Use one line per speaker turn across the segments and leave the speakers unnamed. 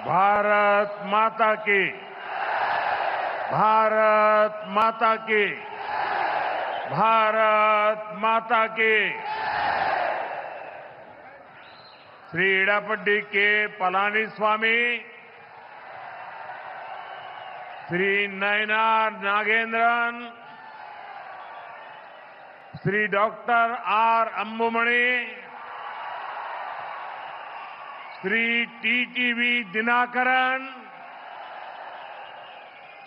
भारत माता की, भारत माता की, भारत माता की। Shri Edappadi K Palaniswami, Shri Nainar Nagendran, Shri doctor R Anbumani, Shri TTV Dhinakaran,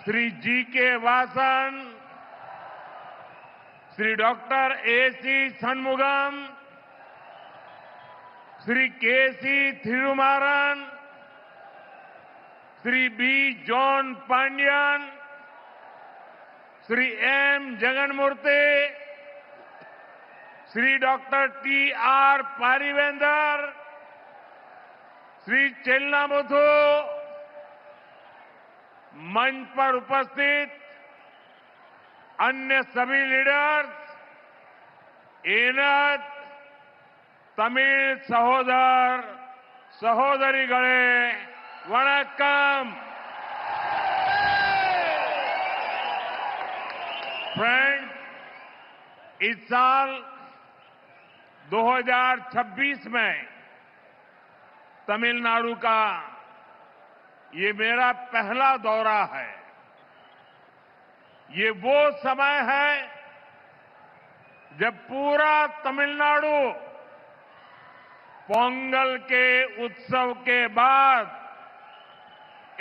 Shri GK. Vasan, Shri doctor AC. Shanmugam, Shri KC. Thirumaran, Shri B. John Pandian, Shri M. Jaganmoorthy, Shri doctor TR. Paarivendhar, Shri Chellamuthu, मंच पर उपस्थित अन्य सभी लीडर्स, एनत, तमिल सहोदर सहोदरीगळे वणक्कम। फ्रेंड्स, इस साल 2026 में तमिलनाडु का ये मेरा पहला दौरा है। ये वो समय है जब पूरा तमिलनाडु पोंगल के उत्सव के बाद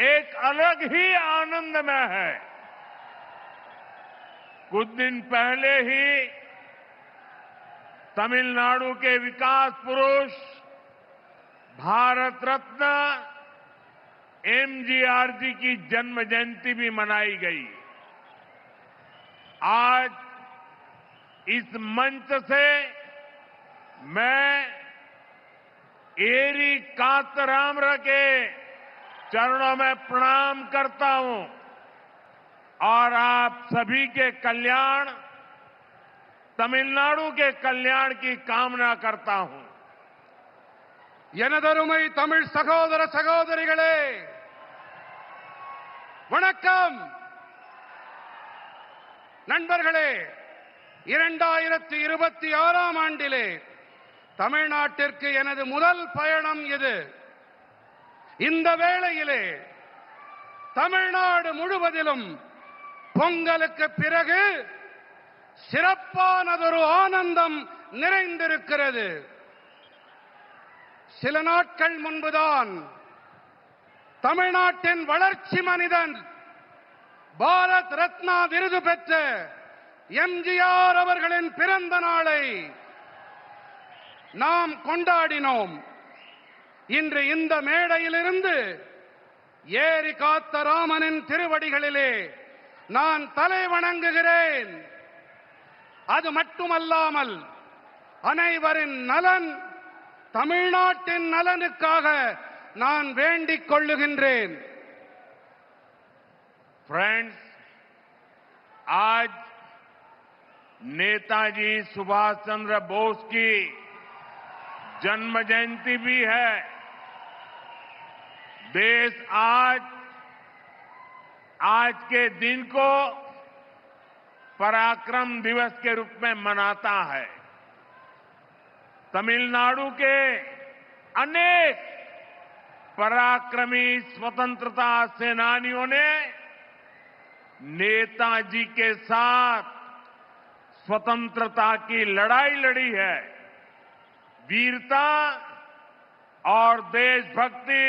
एक अलग ही आनंद में है। कुछ दिन पहले ही तमिलनाडु के विकास पुरुष भारत रत्न एमजीआर जी की जन्म जयंती भी मनाई गई। आज इस मंच से मैं एरी कांतरामर के चरणों में प्रणाम करता हूं और आप सभी के कल्याण, तमिलनाडु के कल्याण की कामना करता हूं।
எனதருமை தமிழ் சகோதர சகோதரிகளே, வணக்கம். நண்பர்களே, 2026ஆம் ஆண்டிலே தமிழ்நாட்டிற்கு எனது முதல் பயணம் இது. இந்த வேளையிலே தமிழ்நாடு முழுவதிலும் பொங்கலுக்கு பிறகு சிறப்பானதொரு ஆனந்தம் நிறைந்திருக்கிறது. சில நாட்கள் முன்புதான் தமிழ்நாட்டின் வளர்ச்சி மனிதன், பாரத் ரத்னா விருது பெற்ற எம்ஜிஆர் அவர்களின் பிறந்த நாளை நாம் கொண்டாடினோம். இன்று இந்த மேடையிலிருந்து ஏரி காத்த ராமனின் திருவடிகளிலே நான் தலை வணங்குகிறேன். அது மட்டுமல்லாமல் அனைவரின் நலன், தமிழ்நாட்டின் நலனுக்காக நான் வேண்டிக் கொள்ளுகின்றேன்.
फ्रेंड्स, आज नेताजी सुभाष चंद्र बोस की जन्म जयंती भी है। देश आज के दिन को पराक्रम दिवस के रूप में मनाता है। तमिलनाडु के अनेक पराक्रमी स्वतंत्रता सेनानियों ने नेताजी के साथ स्वतंत्रता की लड़ाई लड़ी है। वीरता और देशभक्ति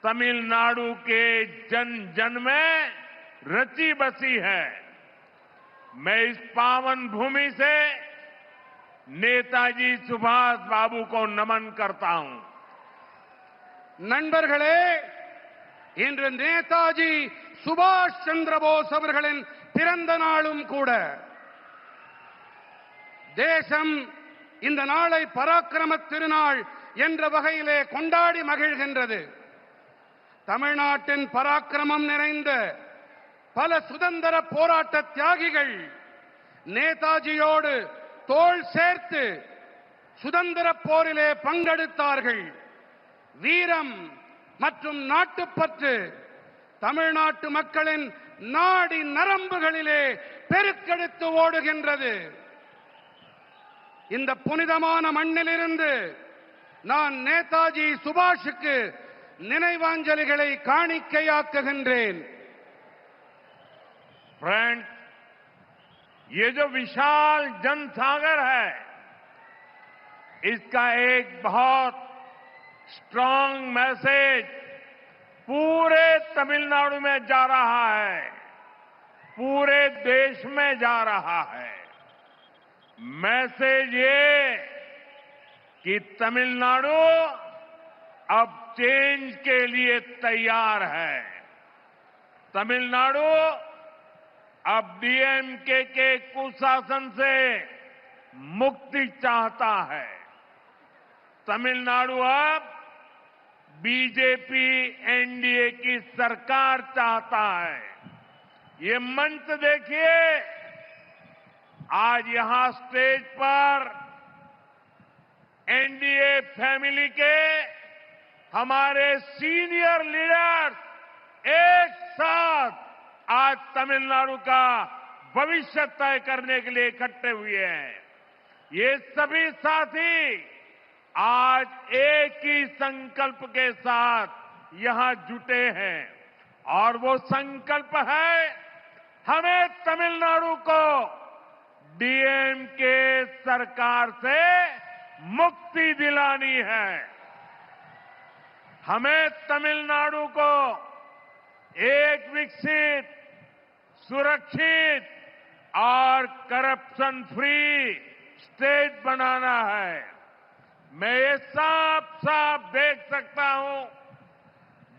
तमिलनाडु के जन जन में रची बसी है। मैं इस पावन भूमि से नेताजी सुभाष बाबू को नमन करता हूं।
நண்பர்களே, இன்று நேதாஜி சுபாஷ் சந்திர போஸ் அவர்களின் பிறந்த நாளும் கூட. தேசம் இந்த நாளை பராக்கிரம திருநாள் என்ற வகையிலே கொண்டாடி மகிழ்கின்றது. தமிழ்நாட்டின் பராக்கிரமம் நிறைந்த பல சுதந்திர போராட்ட தியாகிகள் நேதாஜியோடு தோள் சேர்த்து சுதந்திர போரிலே பங்கெடுத்தார்கள். வீரம், மற்றும் நாட்டுப்பற்று தமிழ்நாட்டு மக்களின் நாடி நரம்புகளிலே பெருக்கெடுத்து ஓடுகின்றது. இந்த புனிதமான மண்ணிலிருந்து நான் நேதாஜி சுபாஷுக்கு நினைவாஞ்சலிகளை காணிக்கையாக்குகின்றேன்.
फ्रेंड, ये जो विशाल जनसागर है, इसका एक बहुत स्ट्रांग मैसेज पूरे तमिलनाडु में जा रहा है, पूरे देश में जा रहा है। मैसेज ये कि तमिलनाडु अब चेंज के लिए तैयार है। तमिलनाडु अब डीएमके के कुशासन से मुक्ति चाहता है। तमिलनाडु अब बीजेपी एनडीए की सरकार चाहता है। ये मंच देखिए, आज यहां स्टेज पर एनडीए फैमिली के हमारे सीनियर लीडर्स एक साथ आज तमिलनाडु का भविष्य तय करने के लिए इकट्ठे हुए हैं। ये सभी साथी आज एक ही संकल्प के साथ यहां जुटे हैं और वो संकल्प है, हमें तमिलनाडु को डीएमके सरकार से मुक्ति दिलानी है। हमें तमिलनाडु को एक विकसित, सुरक्षित और करप्शन फ्री स्टेट बनाना है। मैं ये साफ साफ देख सकता हूं,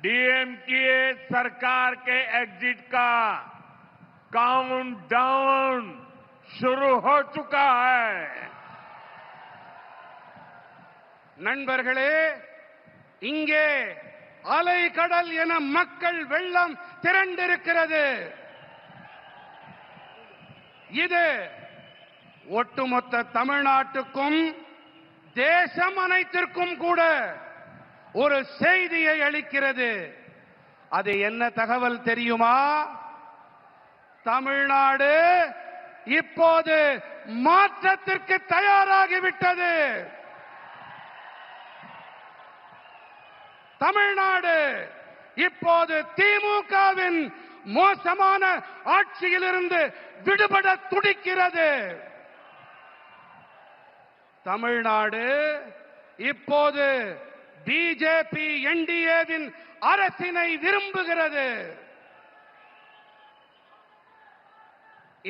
डीएमके सरकार के एग्जिट का काउंटडाउन शुरू हो चुका है।
நண்பர்களே, இங்கே அலை கடல் என மக்கள் வெள்ளம் திரண்டிருக்கிறது. இது ஒட்டுமொத்த தமிழ்நாட்டுக்கும் தேசம் அனைத்திற்கும் கூட ஒரு செய்தியை அளிக்கிறது. அது என்ன தகவல் தெரியுமா? தமிழ்நாடு இப்போது மாற்றத்திற்கு தயாராகிவிட்டது. தமிழ்நாடு இப்போது திமுகவின் மோசமான ஆட்சியிலிருந்து விடுபட துடிக்கிறது. தமிழ்நாடு இப்போது பிஜேபி என்டிஏவின் அரசினை விரும்புகிறது.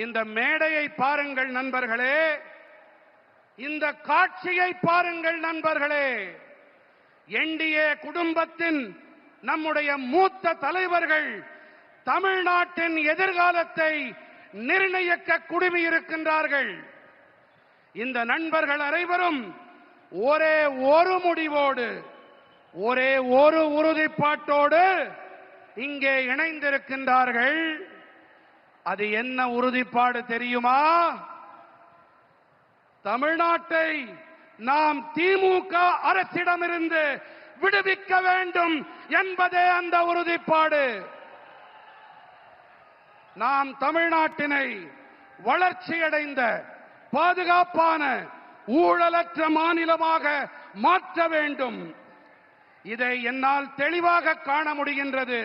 இந்த மேடையை பாருங்கள் நண்பர்களே, இந்த காட்சியை பாருங்கள் நண்பர்களே. என்டிஏ குடும்பத்தின் நம்முடைய மூத்த தலைவர்கள் தமிழ்நாட்டின் எதிர்காலத்தை நிர்ணயிக்க குழுமியிருக்கின்றார்கள். இந்த நண்பர்கள் அனைவரும் ஒரே ஒரு முடிவோடு, ஒரே ஒரு உறுதிப்பாட்டோடு இங்கே இணைந்திருக்கின்றார்கள். அது என்ன உறுதிப்பாடு தெரியுமா? தமிழ்நாட்டை நாம் திமுக அரசிடமிருந்து விடுவிக்க வேண்டும் என்பதே அந்த உறுதிப்பாடு. நாம் தமிழ்நாட்டினை வளர்ச்சியடைந்த, பாதுகாப்பான, ஊழலற்ற மாநிலமாக மாற்ற வேண்டும். இதை என்னால் தெளிவாக காண முடிகின்றது.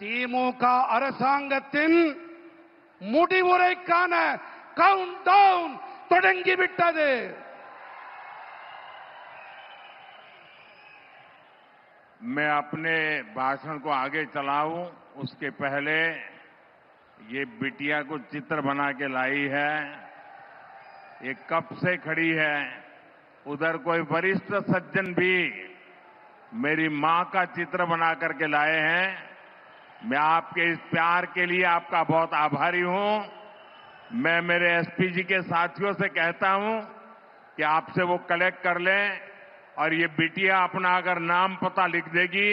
திமுக அரசாங்கத்தின் முடிவுரைக்கான கவுண்ட் டவுன் தொடங்கிவிட்டது.
मैं अपने भाषण को आगे चलाऊं उसके पहले ये बिटिया को चित्र बना के लाई है। ये कब से खड़ी है। उधर कोई वरिष्ठ सज्जन भी मेरी मां का चित्र बना करके लाए हैं। मैं आपके इस प्यार के लिए आपका बहुत आभारी हूं। मैं मेरे एसपी जी के साथियों से कहता हूं कि आपसे वो कलेक्ट कर लें और ये बिटिया अपना अगर नाम पता लिख देगी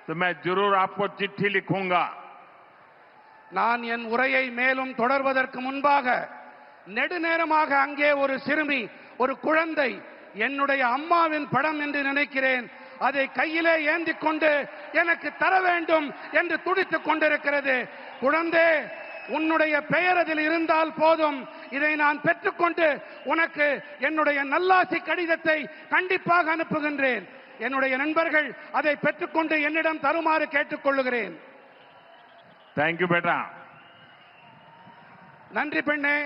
तो मैं जरूर आपको चिट्ठी लिखूंगा।
நான் என் உரையை மேலும் தொடர்வதற்கு முன்பாக நெடுநேரமாக அங்கே ஒரு சிறுமி, ஒரு குழந்தை, என்னுடைய அம்மாவின் படம் என்று நினைக்கிறேன், அதை கையிலே ஏந்திக் கொண்டு எனக்கு தர வேண்டும் என்று துடித்துக் கொண்டிருக்கிறது. குழந்தை, உன்னுடைய பெயர் அதில் இருந்தால் போதும், இதை நான் பெற்றுக்கொண்டு உனக்கு என்னுடைய நல்லாசி கடிதத்தை கண்டிப்பாக அனுப்புகின்றேன். என்னுடைய நண்பர்கள் அதை பெற்றுக்கொண்டு என்னிடம் தருமாறு கேட்டுக்கொள்ளுகிறேன்.
थैंक यू बेटा.
நன்றி பெண்ணே.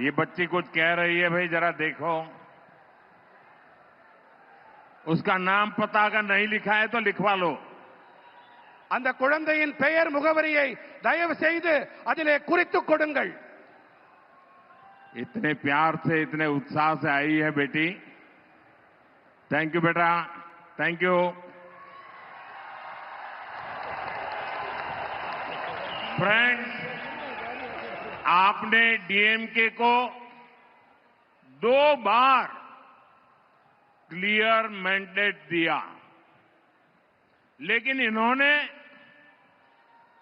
ये बच्ची कुछ कह रही है, भाई जरा देखो. उसका नाम पता अगर नहीं लिखा है तो लिखवा लो.
அந்த குழந்தையின் பெயர் முகவரியை தயவு செய்து அதிலே குறித்துக் கொடுங்கள்.
इतने प्यार से, इतने उत्साह से आई है बेटी. थैंक यू बेटा, थैंक यू. फ्रेंड्स, आपने डीएमके को 2 बार क्लियर मैंडेट दिया, लेकिन इन्होंने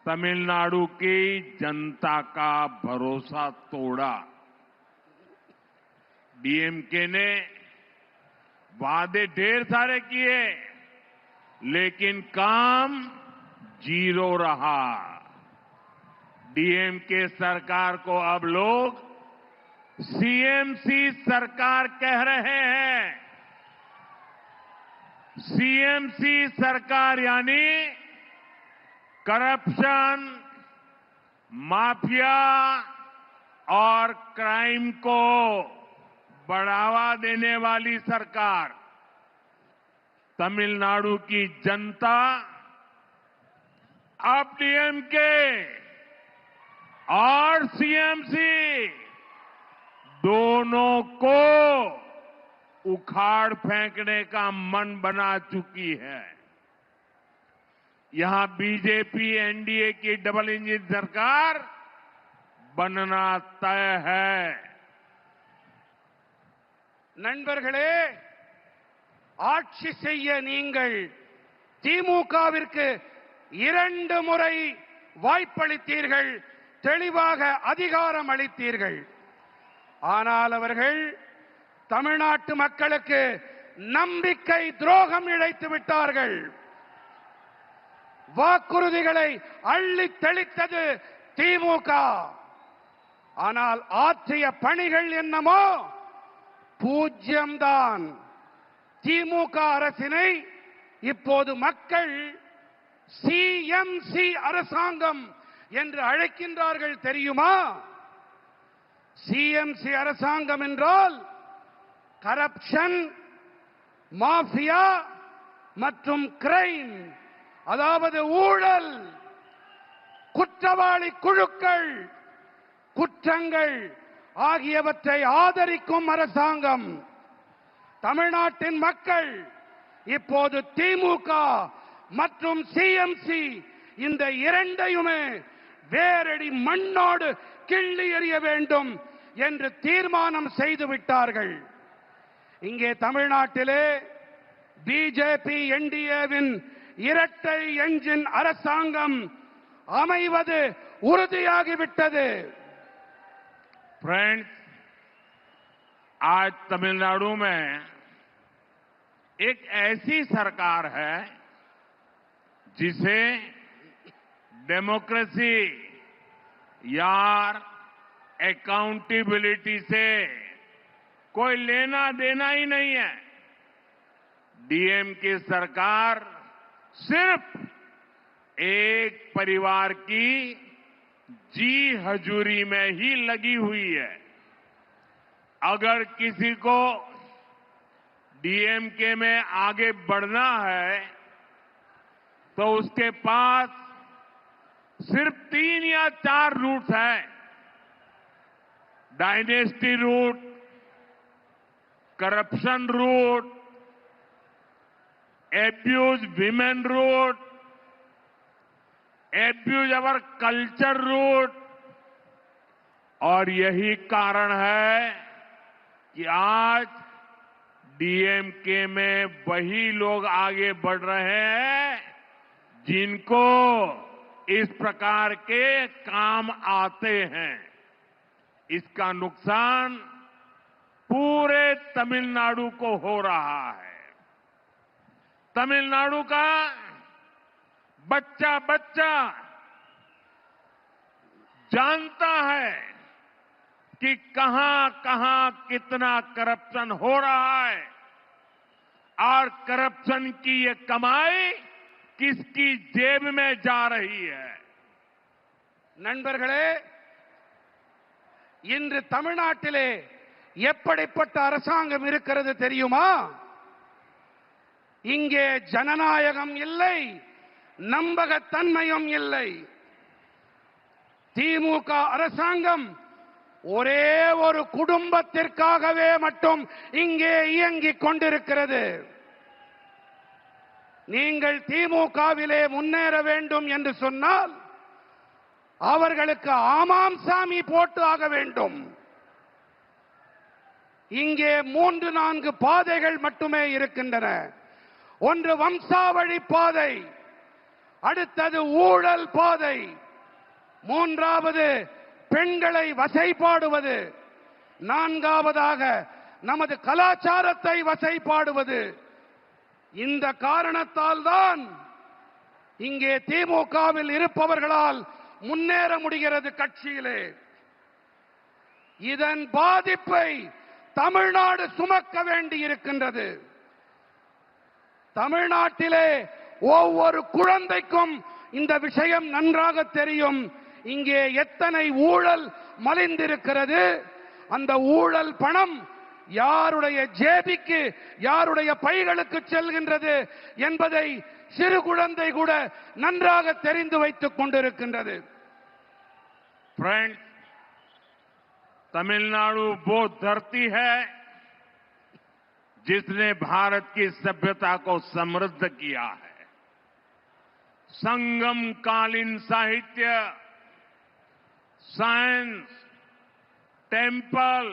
तमिलनाडु की जनता का भरोसा तोड़ा. डीएमके ने वादे ढेर सारे किए, लेकिन काम 0 रहा. डीएमके सरकार को अब लोग सीएमसी सरकार कह रहे हैं. सीएमसी सरकार यानी करप्शन, माफिया और क्राइम को बढ़ावा देने वाली सरकार. तमिलनाडु की जनता अब डीएमके और सीएमसी दोनों को उखाड़ फेंकने का मन बना चुकी है. यहां बीजेपी एनडीए की डबल इंजन सरकार बनना तय है.
நண்பர்களே, ஆட்சி செய்ய நீங்கள் திமுகவிற்கு 2 முறை வாய்ப்பளித்தீர்கள், தெளிவாக அதிகாரம் அளித்தீர்கள். ஆனால் அவர்கள் தமிழ்நாட்டு மக்களுக்கு நம்பிக்கை துரோகம் இழைத்து விட்டார்கள். வாக்குறுதிகளை அள்ளி தெளித்தது திமுக. ஆனால் ஆற்றிய பணிகள் என்னமோ பூஜ்யம்தான். திமுக அரசினை இப்போது மக்கள் சிஎம்சி அரசாங்கம் என்று அழைக்கின்றார்கள் தெரியுமா? சிஎம்சி அரசாங்கம் என்றால் கரப்ஷன், மாஃபியா மற்றும் கிரைம், அதாவது ஊழல், குற்றவாளி குழுக்கள், குற்றங்கள் ஆகியவற்றை ஆதரிக்கும் அரசாங்கம். தமிழ்நாட்டின் மக்கள் இப்போது திமுக மற்றும் சிஎம்சி இந்த இரண்டையுமே வேரடி மண்ணோடு கிள்ளி எறிய வேண்டும் என்று தீர்மானம் செய்து விட்டார்கள். இங்கே தமிழ்நாட்டிலே பிஜேபி என்டிஏவின் இரட்டை என்ஜின் அரசாங்கம் அமைவது உறுதியாகிவிட்டது.
फ्रेंड्स, आज तमिलनाडु में एक ऐसी सरकार है जिसे डेमोक्रेसी या अकाउंटेबिलिटी से कोई लेना देना ही नहीं है. डीएमके सरकार सिर्फ एक परिवार की जी हजूरी में ही लगी हुई है. अगर किसी को डीएमके में आगे बढ़ना है तो उसके पास सिर्फ 3 या 4 रूट हैं. Dynasty root, corruption root, abuse women root, abuse our culture root. और यही कारण है कि आज डीएमके में वही लोग आगे बढ़ रहे हैं जिनको इस प्रकार के काम आते हैं. इसका नुकसान पूरे तमिलनाडु को हो रहा है। तमिलनाडु का बच्चा बच्चा जानता है कि कहां कहां कितना करप्शन हो रहा है और करप्शन की ये कमाई किसकी जेब में जा रही है।
நண்பர்களே, இன்று தமிழ்நாட்டிலே எப்படிப்பட்ட அரசாங்கம் இருக்கிறது தெரியுமா? இங்கே ஜனநாயகம் இல்லை, நம்பகத்தன்மையும் இல்லை. திமுக அரசாங்கம் ஒரே ஒரு குடும்பத்திற்காகவே மட்டும் இங்கே இயங்கிக் கொண்டிருக்கிறது. நீங்கள் திமுகவிலே முன்னேற வேண்டும் என்று சொன்னால் அவர்களுக்கு ஆமாம் சாமி போட்டு ஆக வேண்டும். இங்கே 3-4 பாதைகள் மட்டுமே இருக்கின்றன. ஒன்று வம்சாவழி பாதை, அடுத்தது ஊழல் பாதை, மூன்றாவது பெண்களை வசைபாடுவது, நான்காவதாக நமது கலாச்சாரத்தை வசைபாடுவது. இந்த காரணத்தால் தான் இங்கே திமுகவில் இருப்பவர்களால் முன்னேற முடிகிறது கட்சியிலே. இதன் பாதிப்பை தமிழ்நாடு சுமக்க வேண்டி இருக்கின்றது. தமிழ்நாட்டிலே ஒவ்வொரு குழந்தைக்கும் இந்த விஷயம் நன்றாக தெரியும். இங்கே எத்தனை ஊழல் மலிந்திருக்கிறது, அந்த ஊழல் பணம் யாருடைய ஜேபிக்கு, யாருடைய பைகளுக்கு செல்கின்றது என்பதை சிறு குழந்தை கூட நன்றாக தெரிந்து வைத்துக் கொண்டிருக்கின்றது.
फ्रेंड्स, तमिलनाडु वो धरती है जिसने भारत की सभ्यता को समृद्ध किया है। संगम कालीन साहित्य, साइंस, टेम्पल,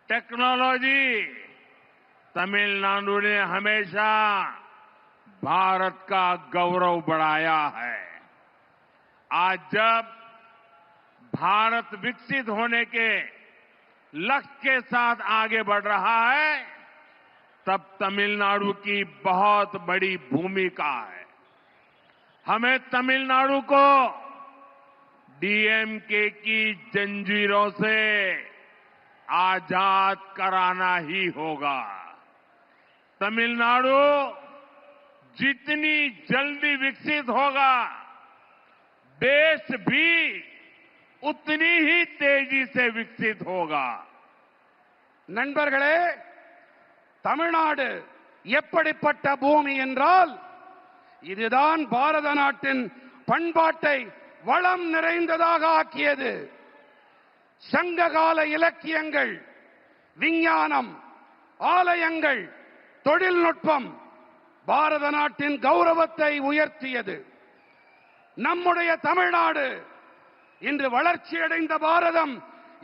टेक्नोलॉजी, तमिलनाडु ने हमेशा भारत का गौरव बढ़ाया है। आज जब भारत विकसित होने के लक्ष्य के साथ आगे बढ़ रहा है, तब तमिलनाडु की बहुत बड़ी भूमिका है। हमें तमिलनाडु को डीएमके की जंजीरों से आजाद कराना ही होगा। तमिलनाडु जितनी जल्दी विकसित होगा, देश भी उतनी ही तेजी से विकसित होगा।
நண்பர்களே, தமிழ்நாடு எப்படிப்பட்ட பூமி என்றால், இதுதான் பாரத நாட்டின் பண்பாட்டை வளம் நிறைந்ததாக ஆக்கியது. சங்ககால இலக்கியங்கள், விஞ்ஞானம், ஆலயங்கள், தொழில்நுட்பம் பாரத நாட்டின் கௌரவத்தை உயர்த்தியது. நம்முடைய தமிழ்நாடு இன்று வளர்ச்சியடைந்த பாரதம்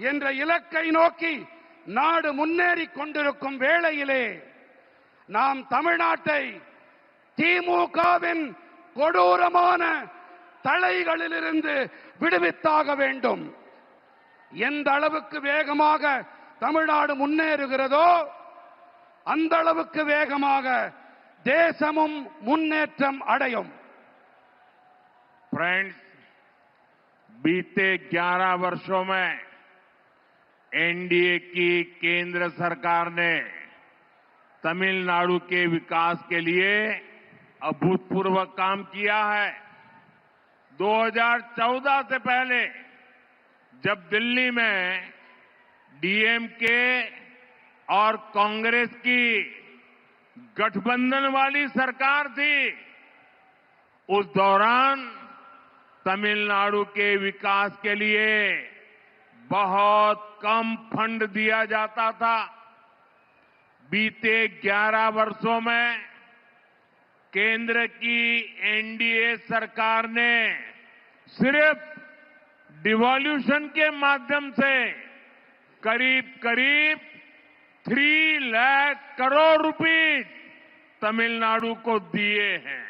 என்ற இலக்கை நோக்கி நாடு முன்னேறிக் கொண்டிருக்கும் வேளையிலே நாம் தமிழ்நாட்டை திமுகவின் கொடூரமான தலைகளிலிருந்து விடுவித்தாக வேண்டும். எந்த அளவுக்கு வேகமாக தமிழ்நாடு முன்னேறுகிறதோ அந்த அளவுக்கு வேகமாக தேசமும் முன்னேற்றம் அடையும்.
फ्रेंड्स, बीते 11 वर्षों में एनडीए की केंद्र सरकार ने तमिलनाडु के विकास के लिए अभूतपूर्व काम किया है। 2014 से पहले जब दिल्ली में डीएमके और कांग्रेस की गठबंधन वाली सरकार थी, उस दौरान तमिलनाडु के विकास के लिए बहुत कम फंड दिया जाता था। बीते 11 वर्षों में केंद्र की एनडीए सरकार ने सिर्फ डिवॉल्यूशन के माध्यम से करीब करीब 3 लाख करोड़ रुपए तमिलनाडु को दिए हैं।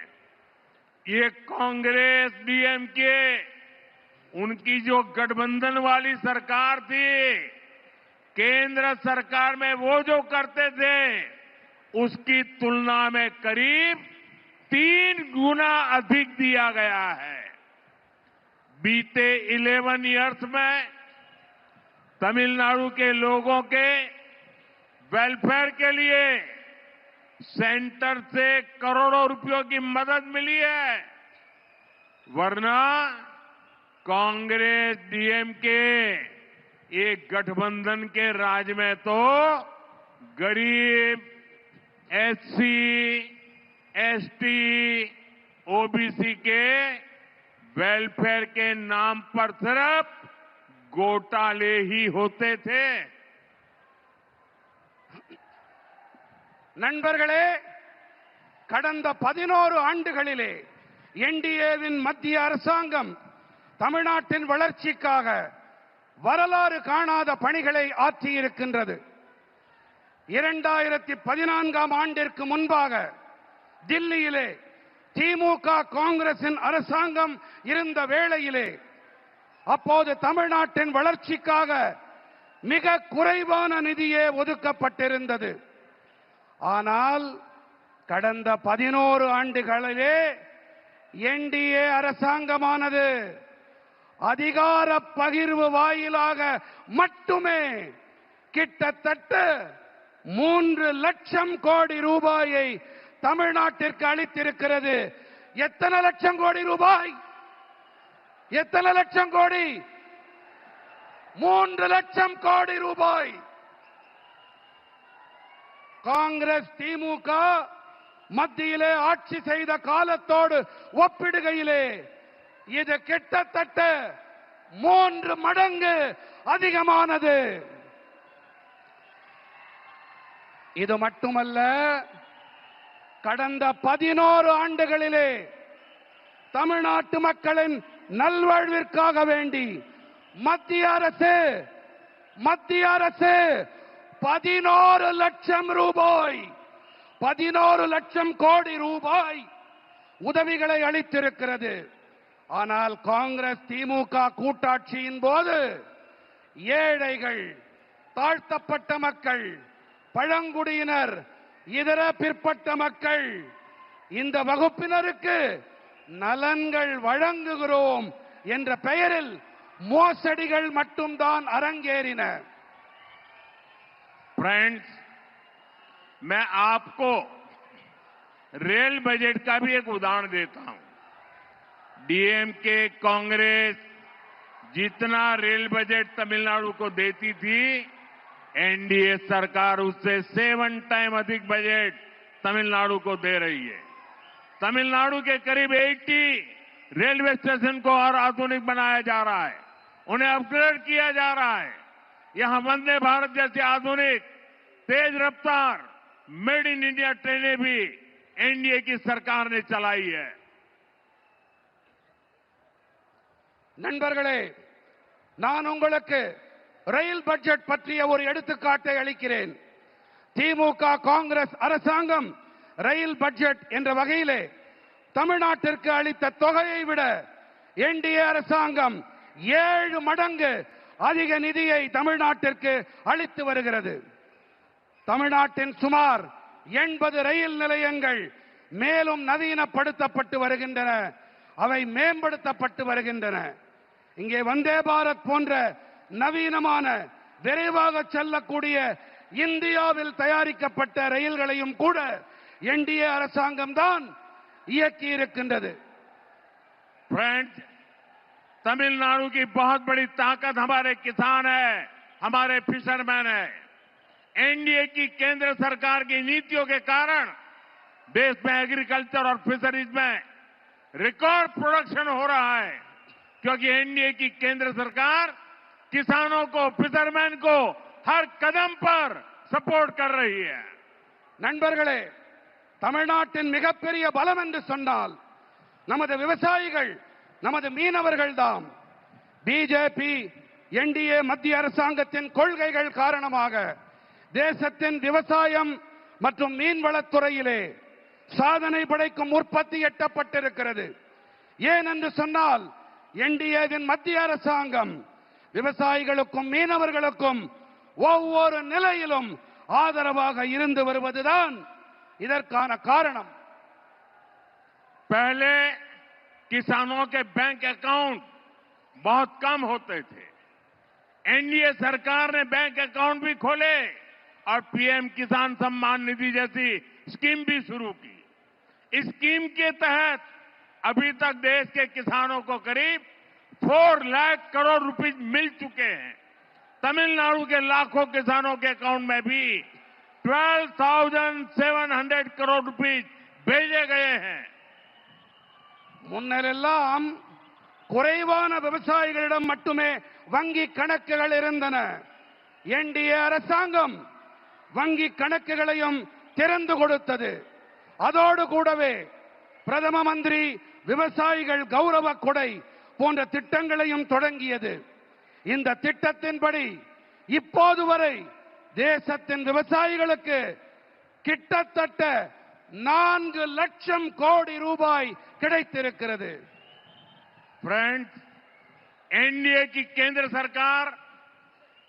ये कांग्रेस डीएमके उनकी जो गठबंधन वाली सरकार थी, केंद्र सरकार में वो जो करते थे उसकी तुलना में करीब 3 गुना अधिक दिया गया है। बीते 11 इयर्स में तमिलनाडु के लोगों के वेलफेयर के लिए सेंटर से करोड़ों रुपयों की मदद मिली है, वरना कांग्रेस डीएमके एक गठबंधन के राज में तो गरीब, एससी, एसटी, ओबीसी के वेलफेयर के नाम पर सिर्फ घोटाले ही होते थे।
நண்பர்களே, கடந்த 11 ஆண்டுகளிலே என்டிஏவின் மத்திய அரசாங்கம் தமிழ்நாட்டின் வளர்ச்சிக்காக வரலாறு காணாத பணிகளை ஆற்றியிருக்கின்றது. 2014ஆம் ஆண்டிற்கு முன்பாக தில்லியிலே திமுக காங்கிரசின் அரசாங்கம் இருந்த வேளையிலே அப்போது தமிழ்நாட்டின் வளர்ச்சிக்காக மிக குறைவான நிதியே ஒதுக்கப்பட்டிருந்தது. ஆனால் கடந்த 11 ஆண்டுகளிலே என்டிஏ அரசாங்கமானது அதிகார பகிர்வு வாயிலாக மட்டுமே கிட்டத்தட்ட 3 லட்சம் கோடி ரூபாயை தமிழ்நாட்டிற்கு அளித்திருக்கிறது. எத்தனை லட்சம் கோடி ரூபாய்? எத்தனை லட்சம் கோடி? 3 லட்சம் கோடி ரூபாய். காங்கிரஸ் திமுக மத்தியிலே ஆட்சி செய்த காலத்தோடு ஒப்பிடுகையிலே இது கிட்டத்தட்ட 3 மடங்கு அதிகமானது. இது மட்டுமல்ல, கடந்த 11 ஆண்டுகளிலே தமிழ்நாட்டு மக்களின் நல்வாழ்விற்காக வேண்டி மத்திய அரசு 11 லட்சம் ரூபாய் 11 லட்சம் கோடி ரூபாய் உதவிகளை அளித்திருக்கிறது. ஆனால் காங்கிரஸ் திமுக கூட்டாட்சியின் போது ஏழைகள், தாழ்த்தப்பட்ட மக்கள், பழங்குடியினர், இதர பிற்பட்ட மக்கள், இந்த வகுப்பினருக்கு நலன்கள் வழங்குகிறோம் என்ற பெயரில் மோசடிகள் மட்டும்தான் அரங்கேறின.
फ्रेंड्स, मैं आपको रेल बजट का भी एक उदाहरण देता हूं। डीएमके कांग्रेस जितना रेल बजट तमिलनाडु को देती थी, एनडीए सरकार उससे 7 टाइम अधिक बजट तमिलनाडु को दे रही है। तमिलनाडु के करीब 80 रेलवे स्टेशन को और आधुनिक बनाया जा रहा है, उन्हें अपग्रेड किया जा रहा है। यहां वंदे भारत जैसी आधुनिक तेज रफ्तार मेड इन इंडिया ट्रेनें भी एनडीए की सरकार ने चलाई है।
நண்பர்களே, நான் உங்களுக்கு ரயில் பட்ஜெட் பற்றிய ஒரு எடுத்துக்காட்டை அளிக்கிறேன். திமுக காங்கிரஸ் அரசாங்கம் ரயில் பட்ஜெட் என்ற வகையிலே தமிழ்நாட்டிற்கு அளித்த தொகையை விட என்டிஏ அரசாங்கம் 7 மடங்கு அதிக நிதியை தமிழ்நாட்டிற்கு அளித்து வருகிறது. தமிழ்நாட்டின் சுமார் 80 ரயில் நிலையங்கள் மேலும் நவீனப்படுத்தப்பட்டு வருகின்றன, அவை மேம்படுத்தப்பட்டு வருகின்றன. இங்கே வந்தே பாரத் போன்ற நவீனமான விரைவாக செல்லக்கூடிய இந்தியாவில் தயாரிக்கப்பட்ட ரயில்களையும் கூட என்டிஏ அரசாங்கம் தான் இயக்கி இருக்கின்றது.
फ्रेंड्स, तमिलनाडु की बहुत बड़ी ताकत हमारे किसान है, हमारे फिशरमैन है। एनडीए की केंद्र सरकार की नीतियों के कारण देश में एग्रीकल्चर और फिशरीज में रिकॉर्ड प्रोडक्शन हो रहा है, क्योंकि एनडीए की केंद्र सरकार किसानों को, फिशरमैन को हर कदम पर सपोर्ट कर रही है.
நண்பர்களே, தமிழ்நாட்டின் மிகப்பெரிய பலம் என்று சொன்னால் நமது விவசாயிகள், நமது மீனவர்கள் தான். பிஜேபி என்டிஏ மத்திய அரசாங்கத்தின் கொள்கைகள் காரணமாக தேசத்தின் விவசாயம் மற்றும் மீன்வளத்துறையிலே சாதனை படைக்கும் உற்பத்தி எட்டப்பட்டிருக்கிறது. ஏன் என்று சொன்னால் என்டிஏவின் மத்திய அரசாங்கம் விவசாயிகளுக்கும் மீனவர்களுக்கும் ஒவ்வொரு நிலையிலும் ஆதரவாக இருந்து வருவதுதான் இதற்கான காரணம்.
पहले किसानों के बैंक अकाउंट बहुत कम होते थे। एनडीए सरकार ने बैंक अकाउंट भी खोले और पीएम किसान सम्मान निधि जैसी स्कीम भी शुरू की। इस स्कीम के तहत अभी तक देश के किसानों को करीब 4 लाख करोड़ रुपए मिल चुके हैं। तमिलनाडु के लाखों किसानों के अकाउंट में भी 12,700 करोड़ रुपए भेजे गए हैं।
முன்னரெல்லாம் குறைவான விவசாயிகளிடம் மட்டுமே வங்கி கணக்குகள் இருந்தன. என்டிஏ அரசாங்கம் வங்கி கணக்குகளையும் திறந்து கொடுத்தது. அதோடு கூடவே பிரதம மந்திரி விவசாயிகள் கௌரவ கொடை போன்ற திட்டங்களையும் தொடங்கியது. இந்த திட்டத்தின்படி இப்போது வரை தேசத்தின் விவசாயிகளுக்கு கிட்டத்தட்ட 4 லட்சம் கோடி ரூபாய் கிடைத்திருக்கிறது.
फ्रेंड्स, एनडीए की केंद्र सरकार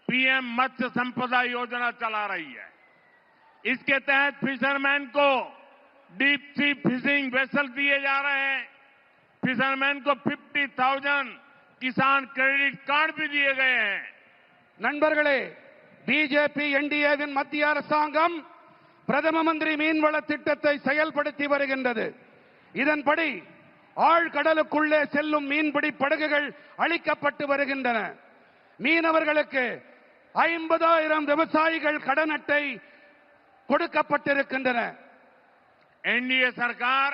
पीएम मत्स्य संपदा योजना चला रही है। इसके तहत फिशरमैन को डीप सी फिशिंग वेसल दिए जा रहे हैं। फिशरमैन को 50,000 किसान क्रेडिट कार्ड भी दिए गए हैं।
நண்பர்களே, பிஜேபி என்டிஏவின் மத்திய அரசாங்கம் பிரதம மந்திரி மீன்வள திட்டத்தை செயல்படுத்தி வருகின்றது. இதன்படி ஆழ்கடலுக்குள்ளே செல்லும் மீன்பிடி படகுகள் அளிக்கப்பட்டு வருகின்றன. மீனவர்களுக்கு 50,000 விவசாயிகள் கடன் அட்டை கொடுக்கப்பட்டிருக்கின்றன.
एनडीए सरकार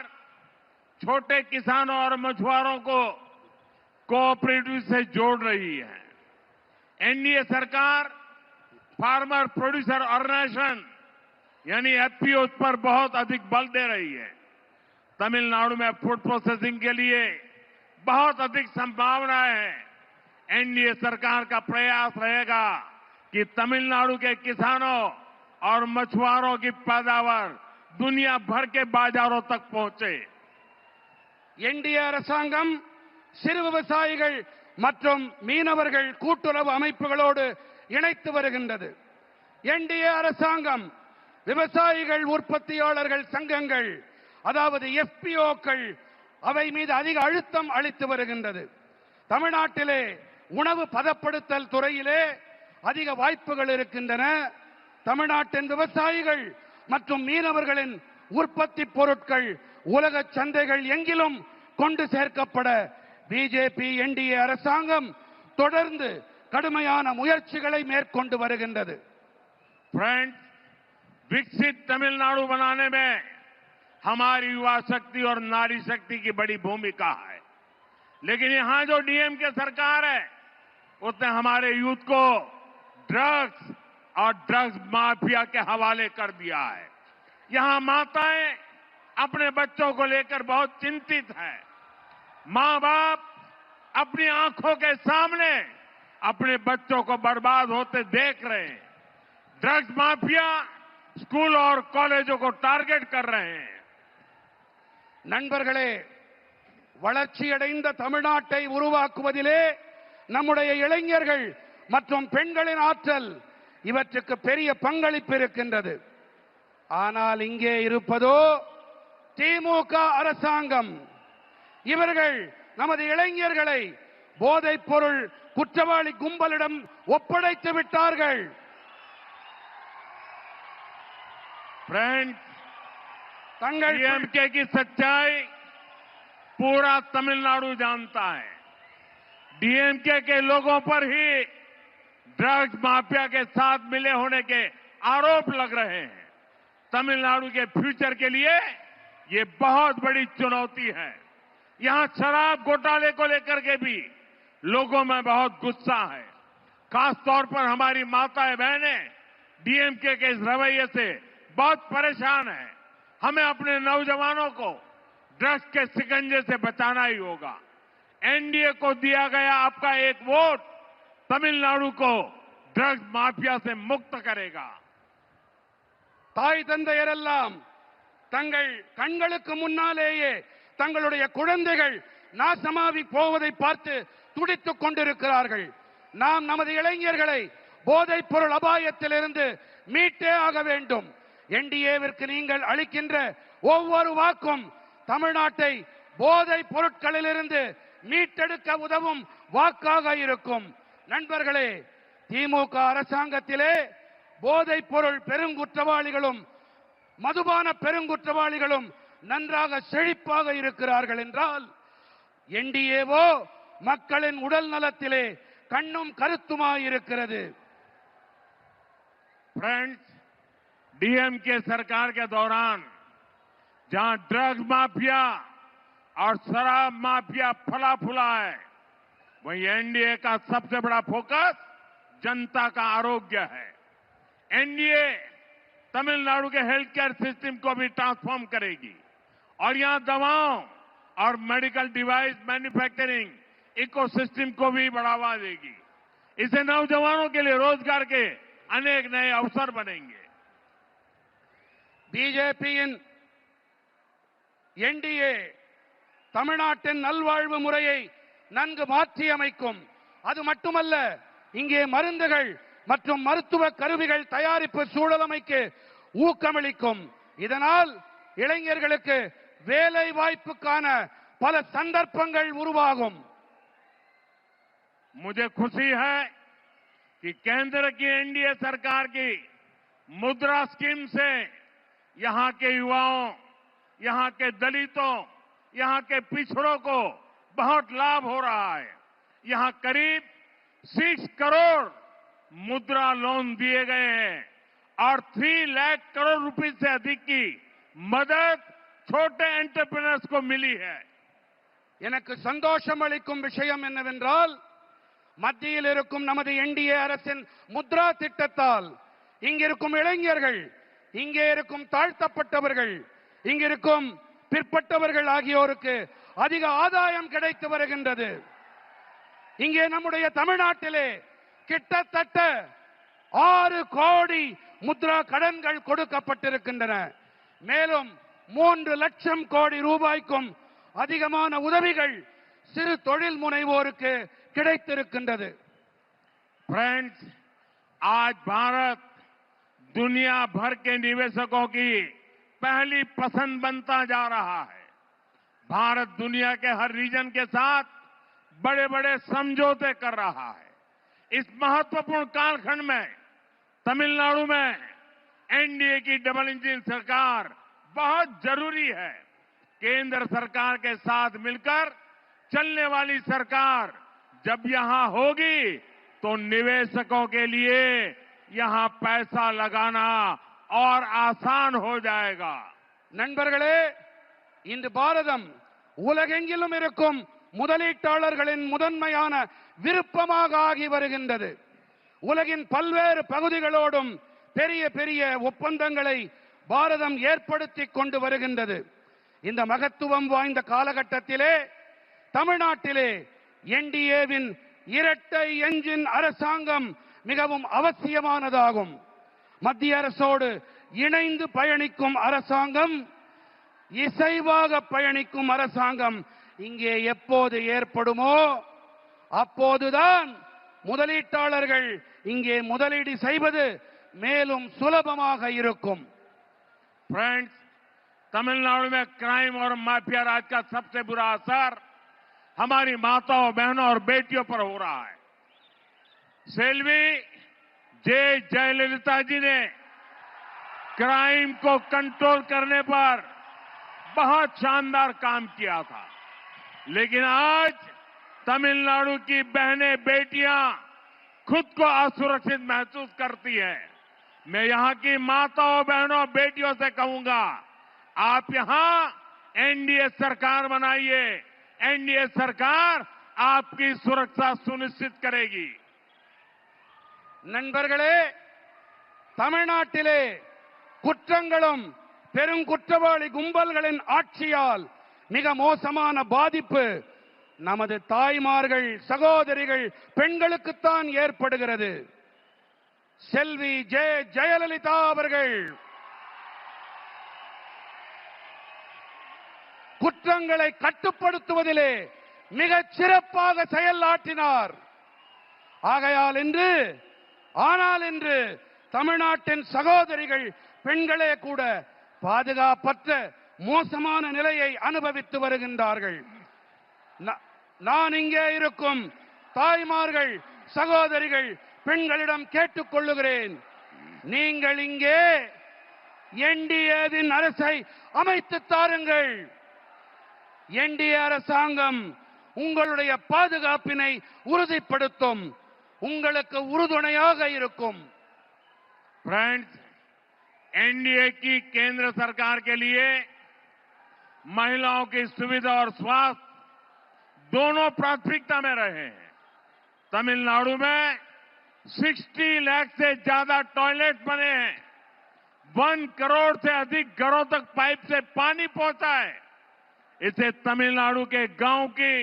छोटे किसानों और मछुआरों को कोऑपरेटिव से जोड़ रही है। एनडीए सरकार फार्मर प्रोड्यूसर ऑर्गेनाइजेशन यानी एफपीओ पर बहुत अधिक बल दे रही है। तमिलनाडु में फूड प्रोसेसिंग के लिए बहुत अधिक संभावनाएं हैं। एनडीए सरकार का प्रयास रहेगा कि तमिलनाडु के किसानों और मछुआरों की पैदावार दुनिया भर के बाजारों तक पहुंचे।
என்டிஏ அரசாங்கம் சிறு விவசாயிகள் மற்றும் மீனவர்கள் கூட்டுறவு அமைப்புகளோடு இணைத்து வருகின்றது. என்டிஏ அரசாங்கம் விவசாயிகள் உற்பத்தியாளர்கள் சங்கங்கள் அதாவது எஃபிஓக்கள் அவை மீது அதிக அழுத்தம் அளித்து வருகின்றது. தமிழ்நாட்டிலே உணவு பதப்படுத்தல் துறையிலே அதிக வாய்ப்புகள் இருக்கின்றன. தமிழ்நாட்டின் விவசாயிகள் மற்றும் மீனவர்களின் உற்பத்தி பொருட்கள் உலக சந்தைகள் எங்கிலும் கொண்டு சேர்க்கப்பட பிஜேபி என்டிஏ அரசாங்கம் தொடர்ந்து கடுமையான முயற்சிகளை மேற்கொண்டு வருகின்றது.
फ्रेंड्स, विकसित तमिलनाडु बनाने में हमारी युवा शक्ति और नारी शक्ति की बड़ी भूमिका है। लेकिन यहां जो डीएमके सरकार है उसने हमारे यूथ को ड्रग्स और ड्रग्स माफिया के हवाले कर दिया है। यहां माताएं अपने बच्चों को लेकर बहुत चिंतित हैं। मां बाप अपनी आंखों के सामने अपने बच्चों को बर्बाद होते देख रहे हैं। ड्रग्स माफिया स्कूल और कॉलेजों को टारगेट कर रहे हैं।
நண்பர்களே, வளர்ச்சியடைந்த தமிழ்நாட்டை உருவாக்குவதிலே நம்முடைய இளைஞர்கள் மற்றும் பெண்களின் ஆற்றல் இவற்றுக்கு பெரிய பங்களிப்பு இருக்கின்றது. ஆனால் இங்கே இருப்பதோ திமுக அரசாங்கம். இவர்கள் நமது இளைஞர்களை போதைப் பொருள் குற்றவாளி கும்பலிடம் ஒப்படைத்து விட்டார்கள்.
फ्रेंड्स, डीएमके की सच्चाई पूरा तमिलनाडु जानता है। डीएमके के लोगों पर ही ड्रग्स माफिया के साथ मिले होने के आरोप लग रहे हैं। तमिलनाडु के फ्यूचर के लिए ये बहुत बड़ी चुनौती है। यहां शराब घोटाले को लेकर के भी लोगों में बहुत गुस्सा है। खासतौर पर हमारी माताएं बहनें डीएमके के इस रवैये से बहुत परेशान है। हमें अपने नौजवानों को ड्रग्स के शिकंजे से बचाना ही होगा। एनडीए को दिया गया आपका एक वोट तमिलनाडु को ड्रग्स माफिया से मुक्त करेगा।
தாய் தந்தையரெல்லாம் தங்கள் கண்களுக்கு முன்னாலேயே தங்களுடைய குழந்தைகள் நாசமாகி போவதை பார்த்து துடித்துக் கொண்டிருக்கிறார்கள். நாம் நமது இளைஞர்களை போதைப் பொருள் அபாயத்திலிருந்து மீட்டே ஆக வேண்டும். என்டிஏவிற்கு நீங்கள் அளிக்கின்ற ஒவ்வொரு வாக்கும் தமிழ்நாட்டை போதைப் பொருட்களிலிருந்து மீட்டெடுக்க உதவும் வாக்காக இருக்கும். நண்பர்களே, திமுக அரசாங்கத்திலே போதைப் பொருள் பெருங்குற்றவாளிகளும் மதுபான பெருங்குற்றவாளிகளும் நன்றாக செழிப்பாக இருக்கிறார்கள் என்றால், என்டிஏவோ மக்களின் உடல் நலத்திலே கண்ணும் கருத்துமாயிருக்கிறது.
फ्रेंड्स, डीएमके सरकार के दौरान जहां ड्रग्स माफिया और शराब माफिया फला फूला है, वहीं एनडीए का सबसे बड़ा फोकस जनता का आरोग्य है। एनडीए तमिलनाडु के हेल्थ केयर सिस्टम को भी ट्रांसफॉर्म करेगी और यहां दवाओं और मेडिकल डिवाइस मैन्युफैक्चरिंग इकोसिस्टम को भी बढ़ावा देगी। इससे नौजवानों के लिए रोजगार के अनेक नए अवसर बनेंगे।
பிஜேபியின் என்டிஏ தமிழ்நாட்டின் நல்வாழ்வு முறையை நன்கு மாற்றி அமைக்கும். அது மட்டுமல்ல, இங்கே மருந்துகள் மற்றும் மருத்துவ கருவிகள் தயாரிப்பு சூழலமைக்கு ஊக்கமளிக்கும். இதனால் இளைஞர்களுக்கு வேலை வாய்ப்புக்கான பல சந்தர்ப்பங்கள் உருவாகும்.
मुझे खुशी है कि केंद्र की एनडीए सरकार की मुद्रा स्कीम से यहां के युवाओं, यहां के दलितों, यहां के पिछड़ों को बहुत लाभ हो रहा है। यहां करीब 6 करोड़ मुद्रा लोन दिए गए हैं और 3 लाख करोड़ रुपए से अधिक की मदद छोटे एंटरप्रेन्योर्स को मिली है।
எனக்கு சந்தோஷம் அளிக்கும் விஷயம் என்னவென்றால், மத்தியில் இருக்கும் நமது என்டிஏ அரசின் முத்ரா திட்டத்தால் இங்கிருக்கும் இளைஞர்கள், இங்கே இருக்கும் தாழ்த்தப்பட்டவர்கள், இங்கிருக்கும் பிற்பட்டவர்கள் ஆகியோருக்கு அதிக ஆதாயம் கிடைத்து வருகின்றது. இங்கே நம்முடைய தமிழ்நாட்டிலே கிட்டத்தட்ட 6 கோடி முத்ரா கடன்கள் கொடுக்கப்பட்டிருக்கின்றன. மேலும் 3 லட்சம் கோடி ரூபாய்க்கும் அதிகமான உதவிகள் சிறு தொழில் முனைவோருக்கு கிடைத்திருக்கின்றது.
फ्रेंड्स, आज भारत दुनिया भर के निवेशकों की पहली पसंद बनता जा रहा है। भारत दुनिया के हर रीजन के साथ बड़े बड़े समझौते कर रहा है। इस महत्वपूर्ण कालखंड में तमिलनाडु में एनडीए की डबल इंजन सरकार बहुत जरूरी है। केंद्र सरकार के साथ मिलकर चलने वाली सरकार जब यहां होगी तो निवेशकों के लिए यहां पैसा लगाना और आसान हो जाएगा।
நண்பர்களே, இந்த பாரதம் உலகெங்கிலும் இருக்கும் முதலீட்டாளர்களின் முதன்மையான விருப்பமாக ஆகி வருகின்றது. உலகின் பல்வேறு பகுதிகளோடும் பெரிய பெரிய ஒப்பந்தங்களை பாரதம் ஏற்படுத்தி கொண்டு வருகின்றது. இந்த மகத்துவம் வாய்ந்த காலகட்டத்திலே தமிழ்நாட்டிலே என்டிஏவின் இரட்டை என்ஜின் அரசாங்கம் மிகவும் அவசியமானதாகும். மத்திய அரசோடு இணைந்து பயணிக்கும் அரசாங்கம், இசைவாக பயணிக்கும் அரசாங்கம் இங்கே எப்போது ஏற்படுமோ அப்போதுதான் முதலீட்டாளர்கள் இங்கே முதலீடு செய்வது மேலும் சுலபமாக இருக்கும்.
फ्रेंड्स, तमिलनाडु में क्राइम और माफिया राज का सबसे बुरा असर हमारी माताओं, बहनों और बेटियों पर हो रहा है। सेल्वी जयललिता जी ने क्राइम को कंट्रोल करने पर बहुत शानदार काम किया था, लेकिन आज तमिलनाडु की बहनें, बेटियां खुद को असुरक्षित महसूस करती हैं। मैं यहां की माताओं, बहनों, बेटियों से कहूंगा, आप यहां एनडीए सरकार बनाइए। एनडीए सरकार आपकी सुरक्षा सुनिश्चित करेगी।
நண்பர்களே, தமிழ்நாட்டிலே குற்றங்களும் பெருங்குற்றவாளி கும்பல்களின் ஆட்சியால் மிக மோசமான பாதிப்பு நமது தாய்மார்கள், சகோதரிகள், பெண்களுக்குத்தான் ஏற்படுகிறது. செல்வி ஜெயலலிதா அவர்கள் குற்றங்களை கட்டுப்படுத்துவதிலே மிகச் சிறப்பாக செயலாற்றினார். ஆகையால் இன்று ஆனால் இன்று தமிழ்நாட்டின் சகோதரிகள் பெண்களே கூட பாதுகாப்பற்ற மோசமான நிலையை அனுபவித்து வருகின்றார்கள். நான் இங்கே இருக்கும் தாய்மார்கள், சகோதரிகள், பெண்களிடம் கேட்டுக்கொள்ளுகிறேன், நீங்கள் இங்கே என்டிஏவின் அரசை அமைத்து தாருங்கள். என்டிஏ அரசாங்கம் உங்களுடைய பாதுகாப்பினை உறுதிப்படுத்தும், உங்களுக்கு உறுதுணையாக இருக்கும்.
फ्रेंड्स, एनडीए की केंद्र सरकार के लिए महिलाओं की सुविधा और स्वास्थ्य दोनों प्राथमिकता में रहे हैं। तमिलनाडु में 60 लाख से ज्यादा टॉयलेट बने हैं, 1 करोड़ से अधिक घरों तक पाइप से पानी पहुंचा है। इससे तमिलनाडु के गांव की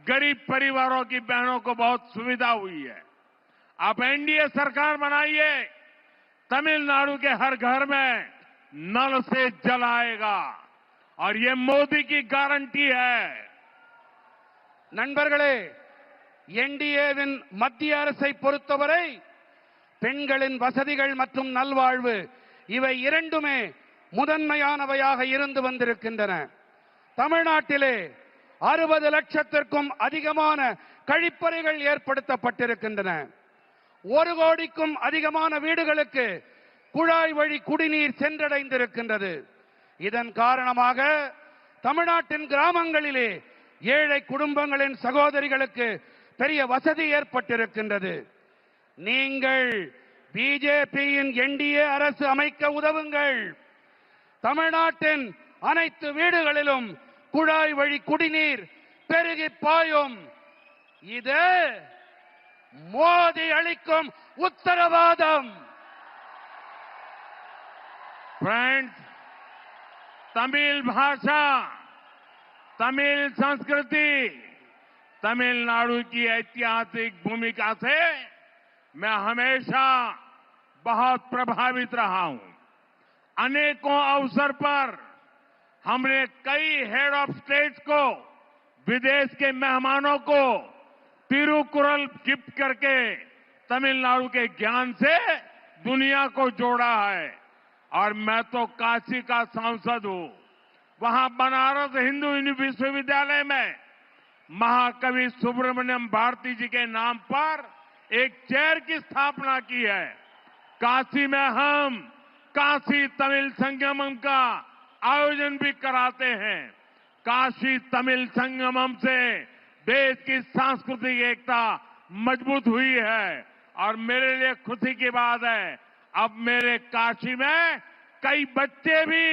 गरीब परिवारों की बहनों को बहुत सुविधा हुई है। आप एनडीए सरकार बनाइए, तमिलनाडु के हर घर में नल से जल आएगा और ये मोदी की गारंटी है।
நண்பர்களே, என்டிஏவின் மத்திய அரசை பொறுத்தவரை பெண்களின் வசதிகள் மற்றும் நல்வாழ்வு இவை இரண்டுமே முதன்மையானவையாக இருந்து வந்திருக்கின்றன. தமிழ்நாட்டிலே 60 லட்சத்திற்கும் அதிகமான கழிப்பறைகள் ஏற்படுத்தப்பட்டிருக்கின்றன. 1 கோடிக்கும் அதிகமான வீடுகளுக்கு குழாய் வழி குடிநீர் சென்றடைந்திருக்கின்றது. இதன் காரணமாக தமிழ்நாட்டின் கிராமங்களிலே ஏழை குடும்பங்களின் சகோதரிகளுக்கு பெரிய வசதி ஏற்பட்டிருக்கின்றது. நீங்கள் பிஜேபியின் என்டிஏ அரசு அமைக்க உதவுங்கள். தமிழ்நாட்டின் அனைத்து வீடுகளிலும் குழாய் வழி குடிநீர் பெருகி பாயும். இது மோடி அளிக்கும் உத்தரவாதம்.
फ्रेंड्स, तमिल भाषा, तमिल संस्कृति, तमिलनाडु की ऐतिहासिक भूमिका से मैं हमेशा बहुत प्रभावित रहा हूं। अनेकों अवसर पर हमने कई हेड ऑफ स्टेट्स को, विदेश के मेहमानों को तिरुकुरल गिफ्ट करके तमिलनाडु के ज्ञान से दुनिया को जोड़ा है। और मैं तो काशी का सांसद हूं। वहां बनारस हिंदू विश्वविद्यालय में महाकवि सुब्रमण्यम भारती जी के नाम पर एक चेयर की स्थापना की है। काशी में हम काशी तमिल संगमम का आयोजन भी कराते हैं। काशी तमिल संगमम से देश की सांस्कृतिक एकता मजबूत हुई है और मेरे लिए खुशी की बात है, अब मेरे काशी में कई बच्चे भी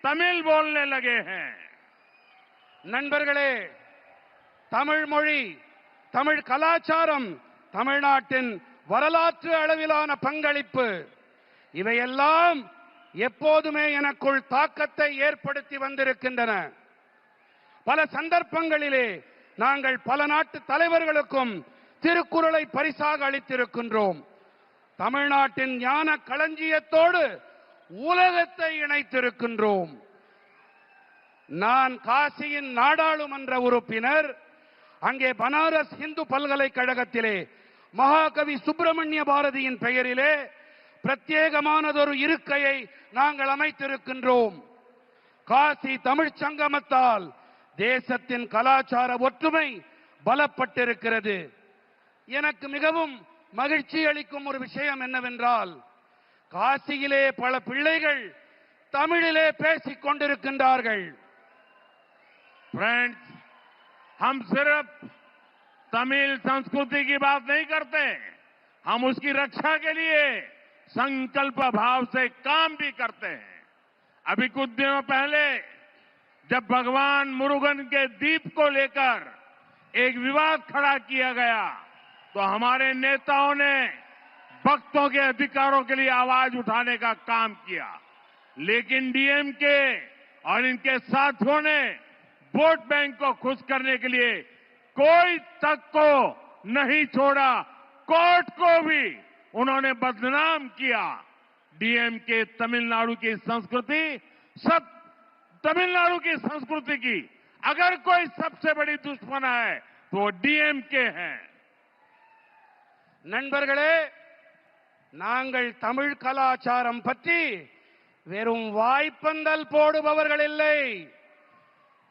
तमिल बोलने लगे हैं।
நண்பர்களே, தமிழ் மொழி, தமிழ் கலாச்சாரம், தமிழ்நாட்டின் வரலாற்று அளவிலான பங்களிப்பு இவையெல்லாம் எப்போதுமே எனக்குள் தாக்கத்தை ஏற்படுத்தி வந்திருக்கின்றன. பல சந்தர்ப்பங்களிலே நாங்கள் பல நாட்டு தலைவர்களுக்கும் திருக்குறளை பரிசாக அளித்திருக்கின்றோம். தமிழ்நாட்டின் ஞான களஞ்சியத்தோடு உலகத்தை இணைத்திருக்கின்றோம். நான் காசியின் நாடாளுமன்ற உறுப்பினர். அங்கே பனாரஸ் இந்து பல்கலைக்கழகத்திலே மகாகவி சுப்பிரமணிய பாரதியின் பெயரிலே பிரத்யேகமானதொரு இருக்கையை நாங்கள் அமைத்திருக்கின்றோம். காசி தமிழ்ச் சங்கமத்தால் தேசத்தின் கலாச்சார ஒற்றுமை பலப்பட்டிருக்கிறது. எனக்கு மிகவும் மகிழ்ச்சி அளிக்கும் ஒரு விஷயம் என்னவென்றால், காசியிலே பல பிள்ளைகள் தமிழிலே பேசிக் கொண்டிருக்கின்றார்கள்.
फ्रेंड्स, हम सिर्फ तमिल संस्कृति की बात नहीं करते, हम उसकी रक्षा के लिए संकल्प भाव से काम भी करते हैं। अभी कुछ दिनों पहले जब भगवान मुरुगन के द्वीप को लेकर एक विवाद खड़ा किया गया, तो हमारे नेताओं ने भक्तों के अधिकारों के लिए आवाज उठाने का काम किया। लेकिन डीएमके और इनके साथियों ने वोट बैंक को खुश करने के लिए कोई तक को नहीं छोड़ा, कोर्ट को भी उन्होंने बदनाम किया। डीएमके तमिलनाडु की संस्कृति, सब तमिलनाडु की संस्कृति की अगर कोई सबसे बड़ी दुश्मन है तो डीएमके है।
நண்பர்களே, நாங்கள் தமிழ் கலாச்சாரம் பற்றி வெறும் வாய்ப்பந்தல் போடுபவர்கள் இல்லை.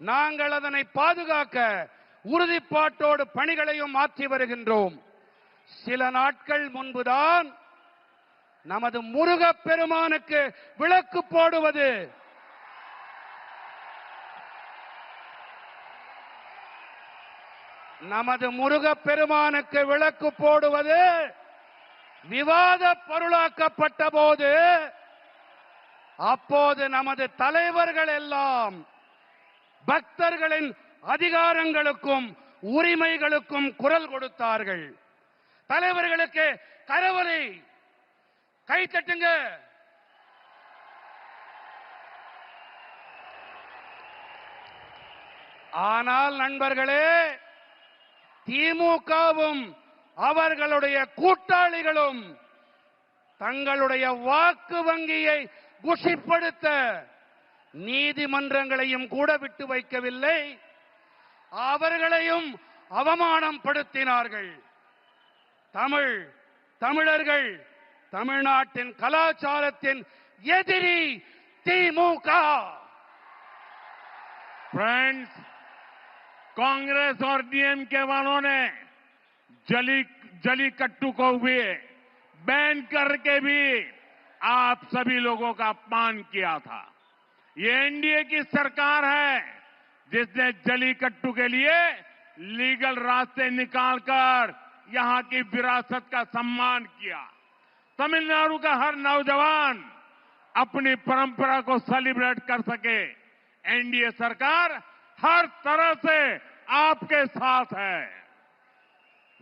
நாங்கள் அதனை பாதுகாக்க உறுதிப்பாட்டோடு பணிகளையும் மாற்றி வருகின்றோம். சில நாட்கள் முன்புதான் நமது முருகப் பெருமானுக்கு விளக்கு போடுவது விவாத பொருளாக்கப்பட்ட போது அப்போது நமது தலைவர்கள் எல்லாம் பக்தர்களின் அதிகாரங்களுக்கும் உரிமைகளுக்கும் குரல் கொடுத்தார்கள். தலைவர்களுக்கு கரவொலி, கை தட்டுங்க. ஆனால் நண்பர்களே, திமுகவும் அவர்களுடைய கூட்டாளிகளும் தங்களுடைய வாக்கு வங்கியை குஷிப்படுத்த நீதிமன்றங்களையும் கூட விட்டு வைக்கவில்லை. அவர்களையும் அவமானம் படுத்தினார்கள். தமிழர்கள் தமிழ்நாட்டின் கலாச்சாரத்தின் எதிரி திமுக.
फ्रेंड्स, कांग्रेस और डीएमके वालों ने जलीकट्टू को भी बैन करके भी आप सभी लोगों का अपमान किया था। ये एनडीए की सरकार है जिसने जलीकट्टू के लिए लीगल रास्ते निकालकर यहां की विरासत का सम्मान किया। तमिलनाडु का हर नौजवान अपनी परंपरा को सेलिब्रेट कर सके। एनडीए सरकार हर तरह से आपके साथ है।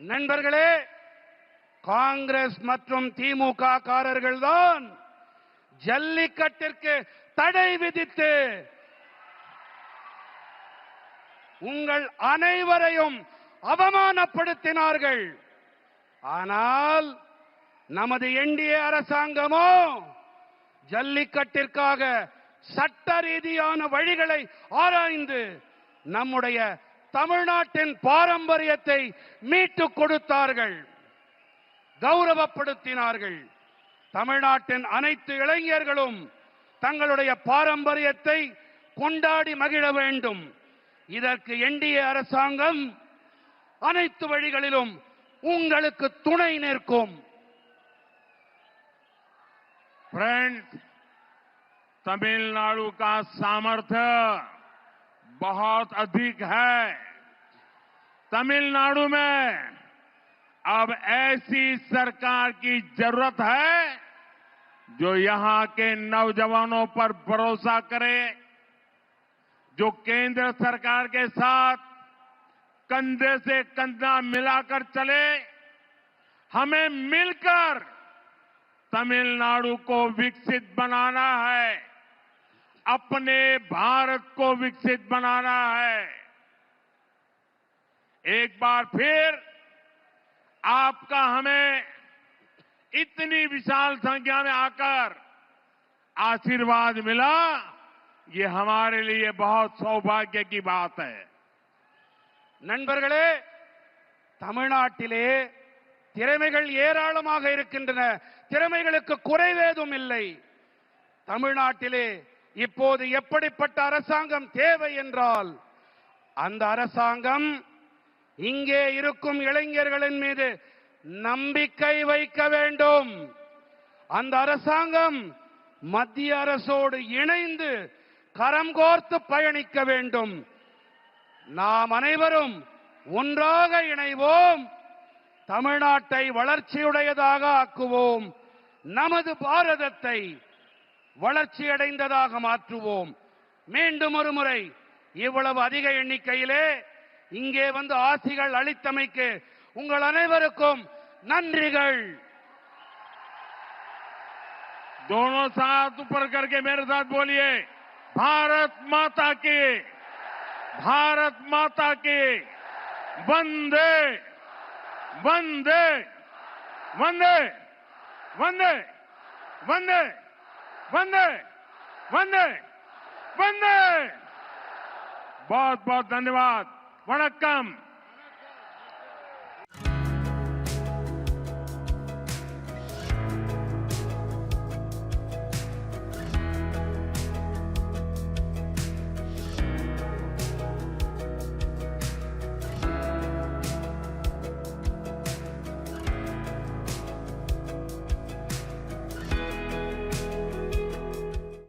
நண்பர்களே, காங்கிரஸ் மற்றும் திமுக காரர்கள் தான் ஜல்லிக்கட்டிற்கு தடை விதித்து உங்கள் அனைவரையும் அவமானப்படுத்தினார்கள். ஆனால் நமது என்டிஏ அரசாங்கமோ ஜல்லிக்கட்டிற்காக சட்ட ரீதியான வழிகளை ஆராய்ந்து நம்முடைய தமிழ்நாட்டின் பாரம்பரியத்தை மீட்டுக் கொடுத்தார்கள், கௌரவப்படுத்தினார்கள். தமிழ்நாட்டின் அனைத்து இளைஞர்களும் தங்களுடைய பாரம்பரியத்தை கொண்டாடி மகிழ வேண்டும். இதற்கு என்டிஏ அரசாங்கம் அனைத்து வழிகளிலும் உங்களுக்கு துணை நிற்கும்.
फ्रेंड्स, तमिलनाडु का सामर्थ्य बहुत अधिक है। तमिलनाडु में अब ऐसी सरकार की जरूरत है जो यहां के नौजवानों पर भरोसा करे, जो केंद्र सरकार के साथ कंधे से कंधा मिलाकर चले। हमें मिलकर तमिलनाडु को विकसित बनाना है, अपने भारत को विकसित बनाना है। एक बार फिर आपका हमें इतनी विशाल संख्या में आकर आशीर्वाद मिला, ये हमारे लिए बहुत सौभाग्य की बात है।
நண்பர்களே, தமிழ்நாட்டிலே திறமைகள் ஏராளமாக இருக்கின்றன. திறமைகளுக்கு குறைவேதும் இல்லை. தமிழ்நாட்டிலே இப்போது எப்படிப்பட்ட அரசாங்கம் தேவை என்றால், அந்த அரசாங்கம் இங்கே இருக்கும் இளைஞர்களின் மீது நம்பிக்கை வைக்க வேண்டும். அந்த அரசாங்கம் மத்திய அரசோடு இணைந்து கரம் கோர்த்து பயணிக்க வேண்டும். நாம் அனைவரும் ஒன்றாக இணைவோம், தமிழ்நாட்டை வளர்ச்சியுடையதாக ஆக்குவோம், நமது பாரதத்தை வளர்ச்சியடைந்ததாக மாற்றுவோம். மீண்டும் ஒரு முறை இவ்வளவு அதிக எண்ணிக்கையிலே இங்கே வந்து ஆசிகள் அளித்தமைக்கு உங்கள் அனைவருக்கும் நன்றிகள்.
दोनों साथ ऊपर करके मेरे साथ बोलिए, भारत माता की, भारत माता की, वंदे वंदे वंदे वंदे वंदे वंदे वंदे वंदे। बहुत बहुत धन्यवाद। वणक्कम।